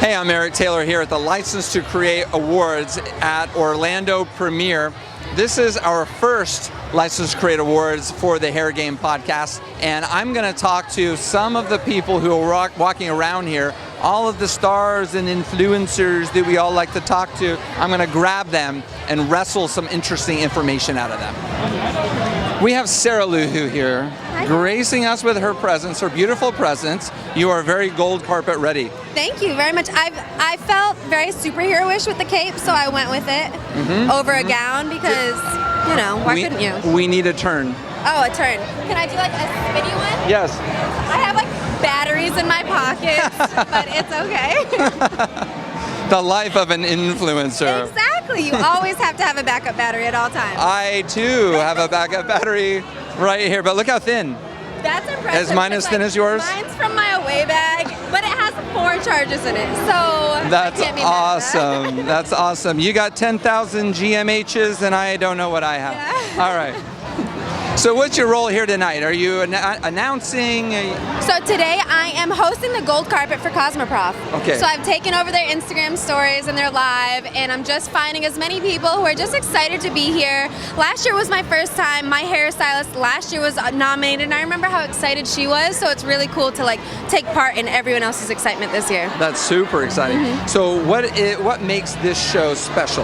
Hey, I'm Eric Taylor here at the License to Create Awards at Orlando Premiere. This is our first License to Create Awards for the Hair Game podcast, and I'm going to talk to some of the people who are walking around here, all of the stars and influencers that we all like to talk to. I'm going to grab them and wrestle some interesting information out of them. We have Sarah Luhu here, gracing us with her presence, her beautiful presence. You are very gold carpet ready. Thank you very much. I felt very superhero-ish with the cape, so I went with it over a gown because, you know, why couldn't you? We need a turn. Oh, a turn. Can I do like a spinny one? Yes. I have like batteries in my pockets, but it's okay. The life of an influencer. Exactly. You always have to have a backup battery at all times. I too have a backup battery right here, but look how thin. That's impressive. Is mine as thin as yours? Mine's from my away bag, but it has 4 charges in it, so that's I can't be mad at that. awesome. That's awesome. You got 10,000 GMHs, and I don't know what I have. Yeah. All right. So what's your role here tonight? Are you announcing? So today I am hosting the gold carpet for Cosmoprof. Okay. So I've taken over their Instagram stories and their live, and I'm just finding as many people who are just excited to be here. Last year was my first time. My hairstylist last year was nominated, and I remember how excited she was. So it's really cool to like take part in everyone else's excitement this year. That's super exciting. So what makes this show special?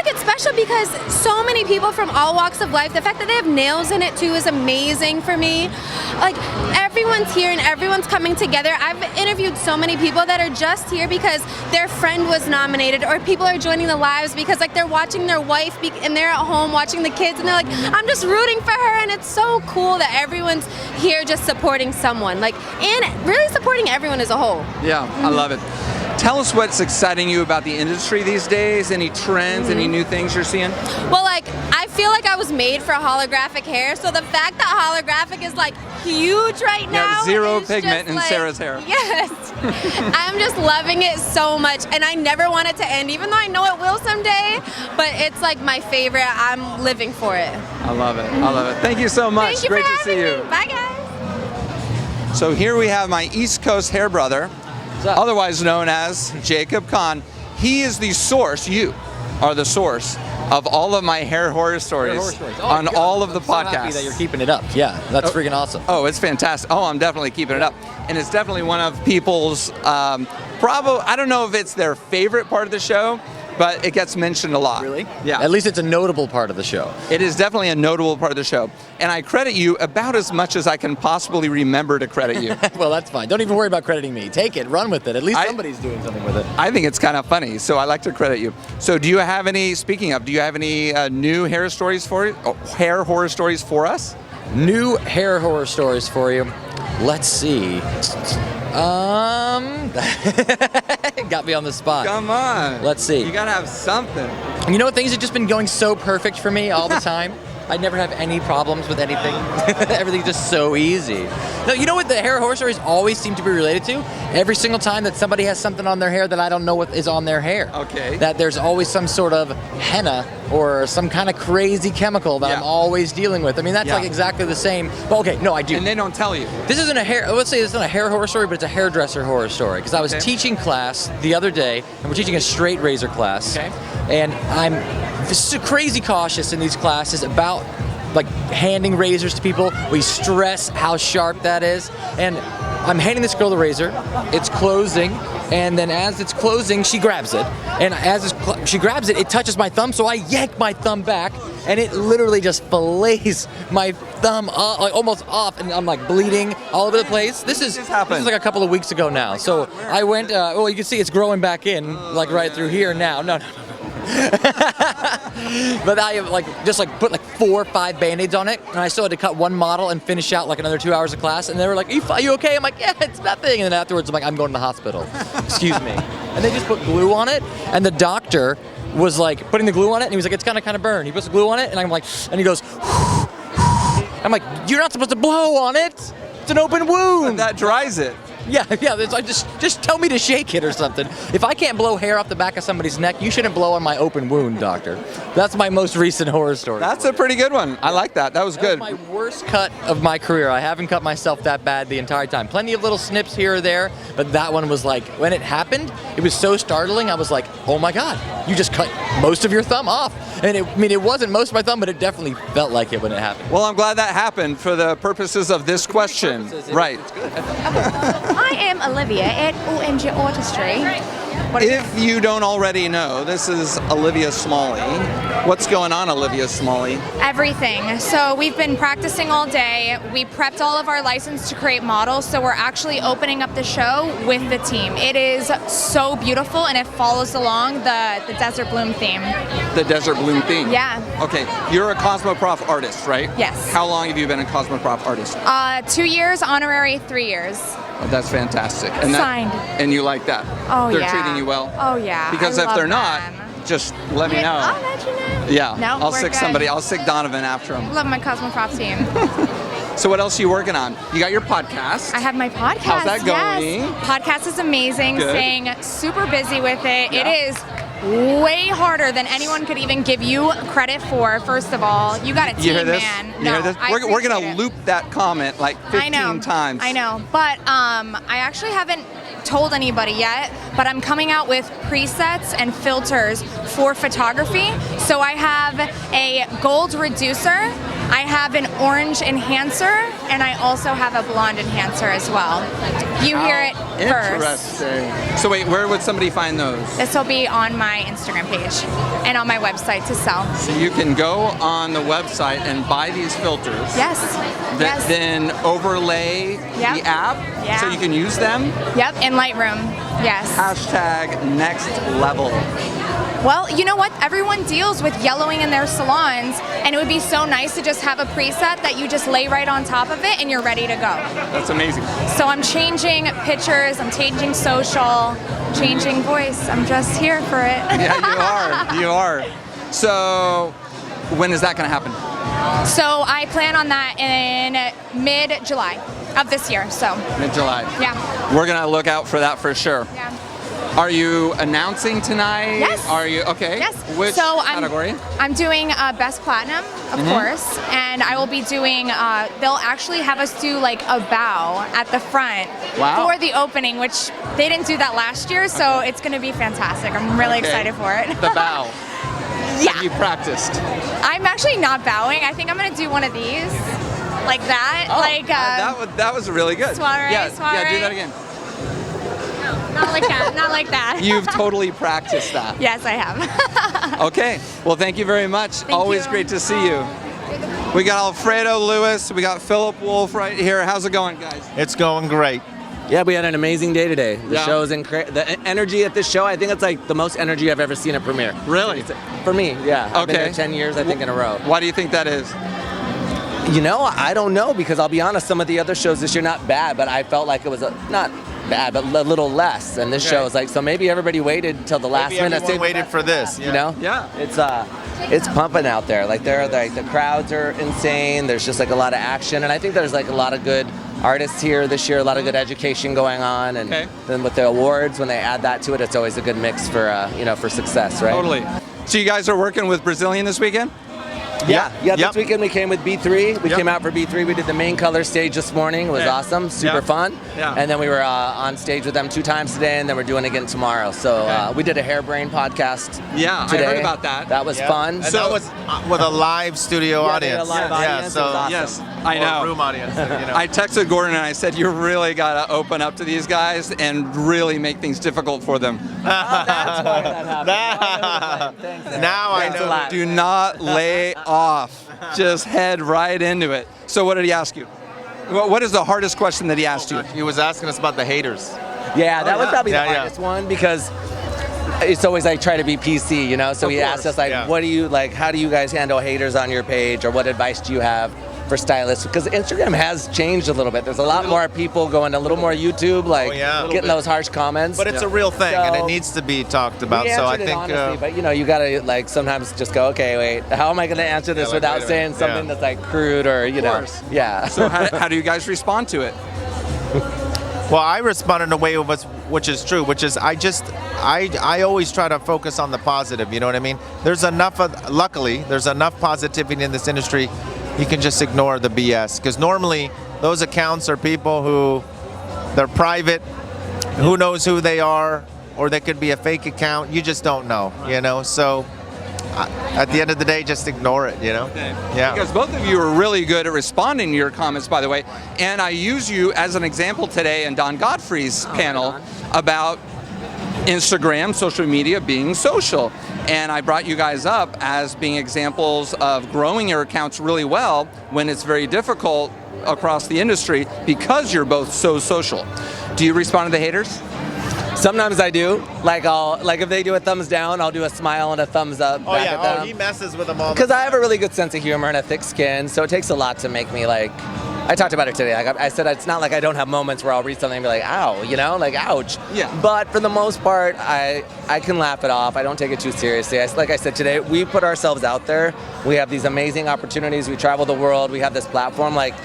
It's special because so many people from all walks of life, the fact that they have nails in it too is amazing for me. Like, everyone's here and everyone's coming together. I've interviewed so many people that are just here because their friend was nominated, or people are joining the lives because like they're watching their wife and they're at home watching the kids and they're like, I'm just rooting for her. And it's so cool that everyone's here just supporting someone, like, and really supporting everyone as a whole. Yeah, I love it. Tell us what's exciting you about the industry these days. Any trends, any new things you're seeing? Well, like, I feel like I was made for holographic hair, so the fact that holographic is like huge right now. Zero is pigment just, in like, Sarah's hair. Yes. I'm just loving it so much, and I never want it to end, even though I know it will someday, but it's like my favorite. I'm living for it. I love it. I love it. Thank you so much. Thank you Great for to see having you. me. Bye, guys. So here we have my East Coast hair brother, otherwise known as Jacob Cohn. He is the source, you are the source of all of my hair horror stories, on all of the podcasts. I'm so happy that you're keeping it up. Yeah, that's freaking awesome. Oh, it's fantastic. Oh, I'm definitely keeping it up. And it's definitely one of people's, I don't know if it's their favorite part of the show, but it gets mentioned a lot. Really? Yeah. At least it's a notable part of the show. It is definitely a notable part of the show. And I credit you about as much as I can possibly remember to credit you. Well, that's fine. Don't even worry about crediting me. Take it, run with it. At least somebody's doing something with it. I think it's kind of funny, so I like to credit you. So do you have any, speaking of, do you have any new hair stories hair horror stories for us? New hair horror stories for you. Let's see. Got me on the spot. Come on. Let's see. You gotta have something. You know what? Things have just been going so perfect for me all the time. I never have any problems with anything. Everything's just so easy. No, you know what the hair horror stories always seem to be related to? Every single time that somebody has something on their hair that I don't know what is on their hair. Okay. That there's always some sort of henna or some kind of crazy chemical that I'm always dealing with. I mean, that's like exactly the same. Well, okay, no, I do. And they don't tell you. This isn't a hair, let's say it's not a hair horror story, but it's a hairdresser horror story. Because I was teaching class the other day, and we're teaching a straight razor class. Okay. And I'm crazy cautious in these classes about like handing razors to people. We stress how sharp that is. And I'm handing this girl the razor, it's closing, and then as it's closing, she grabs it. And as she grabs it, it touches my thumb, so I yank my thumb back, and it literally just fillets my thumb like almost off, and I'm like bleeding all over the place. This is like a couple of weeks ago now. So I went, well, you can see it's growing back in, like right through here now. No. But I like just like put like 4 or 5 band-aids on it, and I still had to cut one model and finish out like another 2 hours of class. And they were like, are you okay? I'm like, yeah, it's nothing. And then afterwards, I'm like, I'm going to the hospital. Excuse me. And they just put glue on it, and the doctor was like putting the glue on it, and he was like, it's kind of burned. He puts the glue on it, and I'm like, and he goes, I'm like, you're not supposed to blow on it. It's an open wound. But that dries it. Yeah. It's like just tell me to shake it or something. If I can't blow hair off the back of somebody's neck, you shouldn't blow on my open wound, doctor. That's my most recent horror story. That's a pretty good one. I like that. That was good. That was my worst cut of my career. I haven't cut myself that bad the entire time. Plenty of little snips here or there, but that one was like, when it happened, it was so startling. I was like, oh my God, you just cut most of your thumb off. And it wasn't most of my thumb, but it definitely felt like it when it happened. Well, I'm glad that happened for the purposes of this question. Right. It's good. I am Olivia at OMG Artistry. If you don't already know, this is Olivia Somali. What's going on, Olivia Somali? Everything. So we've been practicing all day. We prepped all of our license to create models, so we're actually opening up the show with the team. It is so beautiful, and it follows along the Desert Bloom theme. The Desert Bloom theme? Yeah. Okay, you're a Cosmoprof artist, right? Yes. How long have you been a Cosmoprof artist? 2 years, honorary 3 years. Oh, that's fantastic. And Signed. And you like that? Oh, They're yeah. treating you well? Oh, yeah. Because I if love they're not, them. just let me know. I'll let you know. Yeah, No, I'll we're stick good. somebody. I'll stick Donovan after him. Love my Cosmoprof team. So what else are you working on? You got your podcast. I have my podcast. How's that going? Yes. Podcast is amazing. Good. Staying super busy with it. Yeah. It is way harder than anyone could even give you credit for. First of all, you got a team, You hear this? man. You No, hear this? I We're going appreciate to it. loop that comment like 15 times. I know, but I actually haven't told anybody yet, but I'm coming out with presets and filters for photography. So I have a gold reducer, I have an orange enhancer, and I also have a blonde enhancer as well. You hear it first. Interesting. So wait, where would somebody find those? This will be on my Instagram page and on my website to sell. So you can go on the website and buy these filters. Yes. Yes. Then overlay Yep. the app Yeah. so you can use them. Yep, in Lightroom. Yes. Hashtag next level. Well, you know what? Everyone deals with yellowing in their salons, and it would be so nice to just have a preset that you just lay right on top of it and you're ready to go. That's amazing. So I'm changing pictures, I'm changing social, changing voice. I'm just here for it. Yeah, you are. You are. So when is that going to happen? So I plan on that in mid-July of this year. So Mid-July. yeah. We're going to look out for that for sure. Yeah. Are you announcing tonight? Yes. Are you? Okay. Yes. Which so category? I'm doing Best Platinum, of course, and I will be doing. They'll actually have us do like a bow at the front Wow. for the opening, which they didn't do that last year, so it's going to be fantastic. I'm really Okay. excited for it. The bow. Yeah. Have you practiced? I'm actually not bowing. I think I'm going to do one of these, like that, that was really good. soiree, yeah, soiree. Yeah, do that again. not like that, not like that. You've totally practiced that. Yes, I have. Okay. Well, thank you very much. Always you. great to see you. We got Alfredo Luis. We got Philip Wolf right here. How's it going, guys? It's going great. Yeah, we had an amazing day today. The Yeah. show's incredible. The energy at this show, I think it's like the most energy I've ever seen at premiere. Really? For me, yeah. I've been Okay. there 10 years, I think, in a row. Why do you think that is? You know, I don't know, because I'll be honest, some of the other shows this year, not bad, but I felt like it was not bad, but a little less. And this Okay. show is like, so maybe everybody waited till the last Maybe minute. everyone waited for this. You know? Yeah. It's pumping out there. Like the crowds are insane. There's just like a lot of action, and I think there's like a lot of good artists here this year. A lot of good education going on, and Okay. then with the awards, when they add that to it, it's always a good mix for for success, right? Totally. So you guys are working with Brazilian this weekend? Yeah. This Yep. weekend we came with B3. We Yep. came out for B3. We did the main color stage this morning. It was Okay. awesome, super Yeah. fun. Yeah. And then we were on stage with them 2 times today, and then we're doing it again tomorrow. So Okay. we did a Hairbrain podcast. Yeah, I today. heard about that. That was Yeah. fun. And So- that was with a live studio Yeah, they had a audience. live audience. It was awesome. Yes, I Or know. room audience. I texted Gordon and I said, you really got to open up to these guys and really make things difficult for them. That's why that happened. Thanks, Eric. Now I Thanks a know. lot. Do not lay off. Just head right into it. So what did he ask you? What is the hardest question that he asked you? He was asking us about the haters. Yeah, that was yeah. probably Yeah, the yeah. hardest one, because it's always like try to be PC, you know? So Of he asked course, us like, yeah. what do you like, how do you guys handle haters on your page, or what advice do you have for stylists? Because Instagram has changed a little bit. There's a lot more people going a little more YouTube, like yeah. getting those harsh comments. But it's a real thing, and So- it needs to be talked about. We So I answered it think honestly, but you know, you gotta like sometimes just go, okay, wait, how am I gonna answer this like, without wait a saying minute. something Yeah. that's like crude or you know, course. yeah. So how do you guys respond to it? Well, I respond in a way which is true, which is I always try to focus on the positive. You know what I mean? Luckily, there's enough positivity in this industry. You can just ignore the BS, because normally those accounts are people who they're private. Who knows who they are, or they could be a fake account. You just don't know. You know, so. At the end of the day, just ignore it, you know? Okay. Yeah. Because both of you are really good at responding to your comments, by the way. And I use you as an example today in Don Godfrey's panel about Instagram, social media being social. And I brought you guys up as being examples of growing your accounts really well when it's very difficult across the industry because you're both so social. Do you respond to the haters? Sometimes I do. Like if they do a thumbs down, I'll do a smile and a thumbs up back at them. Oh, he messes with them all. Because I have a really good sense of humor and a thick skin, so it takes a lot to make me like. I talked about it today. Like I said, it's not like I don't have moments where I'll read something and be like, "Ow," you know, like "ouch." Yeah. But for the most part, I can laugh it off. I don't take it too seriously. Like I said today, we put ourselves out there. We have these amazing opportunities. We travel the world. We have this platform. Like,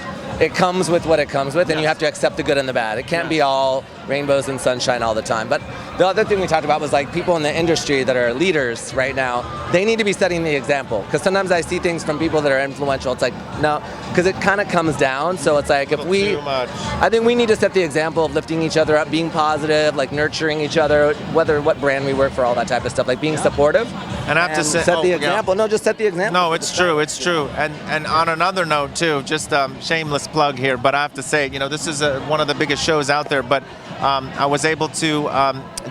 it comes with what it comes with, and you have to accept the good and the bad. It can't be all rainbows and sunshine all the time. But the other thing we talked about was like people in the industry that are leaders right now, they need to be setting the example. Because sometimes I see things from people that are influential. It's like, no, because it kind of comes down. So it's like I think we need to set the example of lifting each other up, being positive, like nurturing each other, what brand we work for, all that type of stuff, like being supportive. And I have to say, set the example. Yeah. No, just set the example. No, it's true. It's true. And on another note too, just shameless plug here, but I have to say, you know, this is one of the biggest shows out there. But I was able to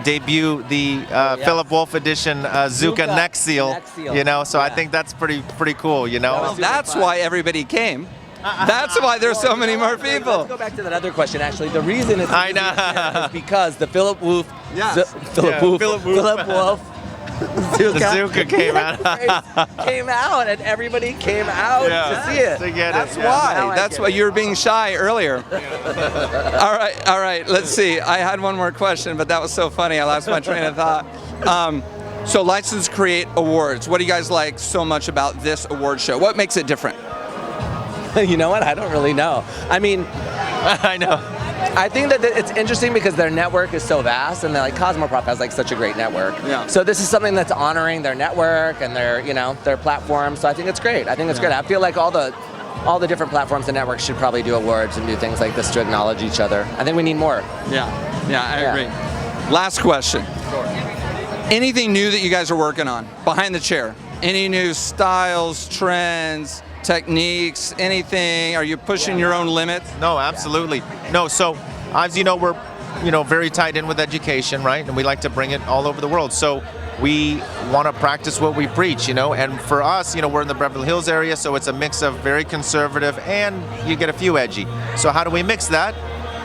debut the Philip Wolf edition Zuka neck seal. You know, so I think that's pretty cool. You know, Well, that's why everybody came. That's why there's so many more people. Let's go back to that other question. Actually, the reason it's I know. is because the Philip Wolf. Yes. Philip Wolf. the Zuka came out. Came out, and everybody came out to see it. To get That's it. why. That's why you were being shy earlier. All right. Let's see. I had one more question, but that was so funny. I lost my train of thought. So, License Create Awards. What do you guys like so much about this award show? What makes it different? You know what? I don't really know. I mean, I know. I think that it's interesting because their network is so vast, and like Cosmoprop has like such a great network. Yeah. So this is something that's honoring their network and their platform. So I think it's great. I think it's great. I feel like all the different platforms and networks should probably do awards and do things like this to acknowledge each other. I think we need more. Yeah, I agree. Last question. Anything new that you guys are working on behind the chair? Any new styles, trends, techniques, anything? Are you pushing your own limits? No, absolutely. No, so as you know, we're very tied in with education, right? And we like to bring it all over the world. So we want to practice what we preach, and for us, we're in the Beverly Hills area, so it's a mix of very conservative and you get a few edgy. So how do we mix that?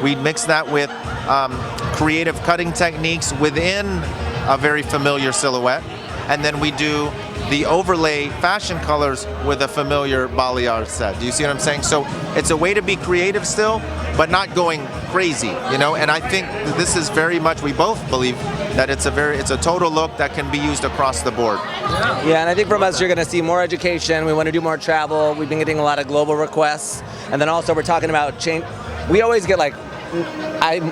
We mix that with creative cutting techniques within a very familiar silhouette, and then we do the overlay fashion colors with a familiar balayage set. Do you see what I'm saying? So it's a way to be creative still, but not going crazy, And I think that this is very much, we both believe that it's a total look that can be used across the board. Yeah, and I think from us you're going to see more education. We want to do more travel. We've been getting a lot of global requests, and then also we're talking about change. We always get like.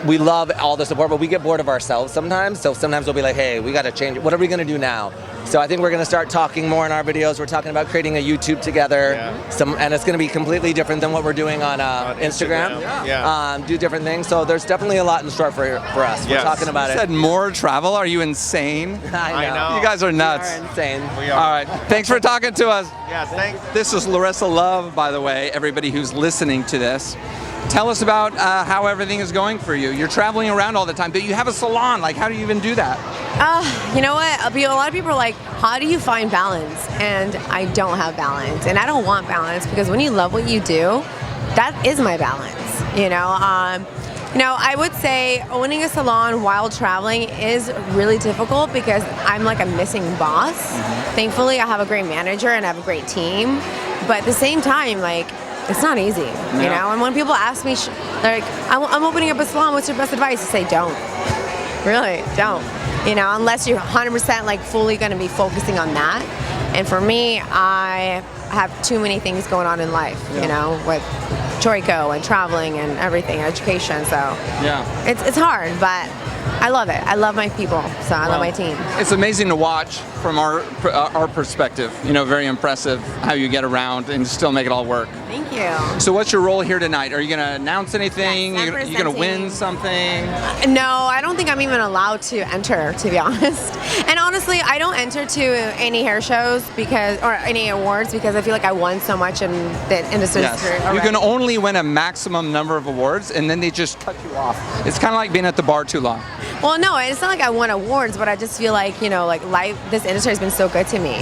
We love all the support, but we get bored of ourselves sometimes. So sometimes we'll be like, hey, we got to change. What are we going to do now? So I think we're going to start talking more in our videos. We're talking about creating a YouTube together. Yeah. And it's going to be completely different than what we're doing on Instagram. Yeah. Do different things. So there's definitely a lot in store for us. We're talking about you it. said more travel? Are you insane? I know. You guys are nuts. We are insane. We are. All right. Thanks for talking to us. Yeah, thanks. This is Larissa Love, by the way, everybody who's listening to this. Tell us about how everything is going for you. You're traveling around all the time, but you have a salon. Like, how do you even do that? You know what? A lot of people are like, how do you find balance? And I don't have balance. And I don't want balance because when you love what you do, that is my balance. I would say owning a salon while traveling is really difficult because I'm like a missing boss. Mm-hmm. Thankfully, I have a great manager and I have a great team. But at the same time, it's not easy, And when people ask me, they're like, I'm opening up a salon, what's your best advice? I say, don't. Really, don't. Unless you're 100% fully going to be focusing on that. And for me, I have too many things going on in life, with Joico and traveling and everything, education. So Yeah. it's hard, but I love it. I love my people, so I love my team. It's amazing to watch from our perspective. You know, very impressive how you get around and still make it all work. Thank you. So what's your role here tonight? Are you going to announce anything? Yes, I'm you going to win presenting. something? No, I don't think I'm even allowed to enter, to be honest. And honestly, I don't enter to any hair shows or any awards because I feel like I won so much in the industry. Yes. You can only win a maximum number of awards, and then they just cut you off. It's kind of like being at the bar too long. Well, no, it's not like I won awards, but I just feel like, this industry has been so good to me.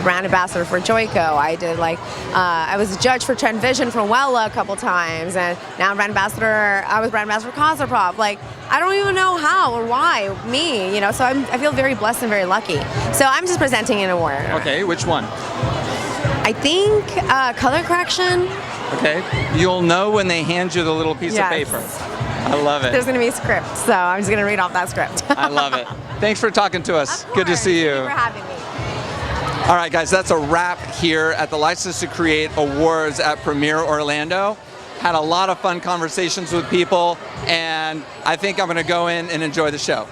Brand ambassador for Joico. I was a judge for Trend Vision for Wella a couple times, and now I was brand ambassador for Cosmoprop. I don't even know how or why, so I feel very blessed and very lucky. So I'm just presenting an award. Okay, which one? I think color correction. Okay, you'll know when they hand you the little piece Yes. of paper. I love it. There's going to be a script, so I'm just going to read off that script. I love it. Thanks for talking to us. Of Good to course. see you. Thank you for having me. All right, guys, that's a wrap here at the License to Create Awards at Premiere Orlando. Had a lot of fun conversations with people, and I think I'm going to go in and enjoy the show.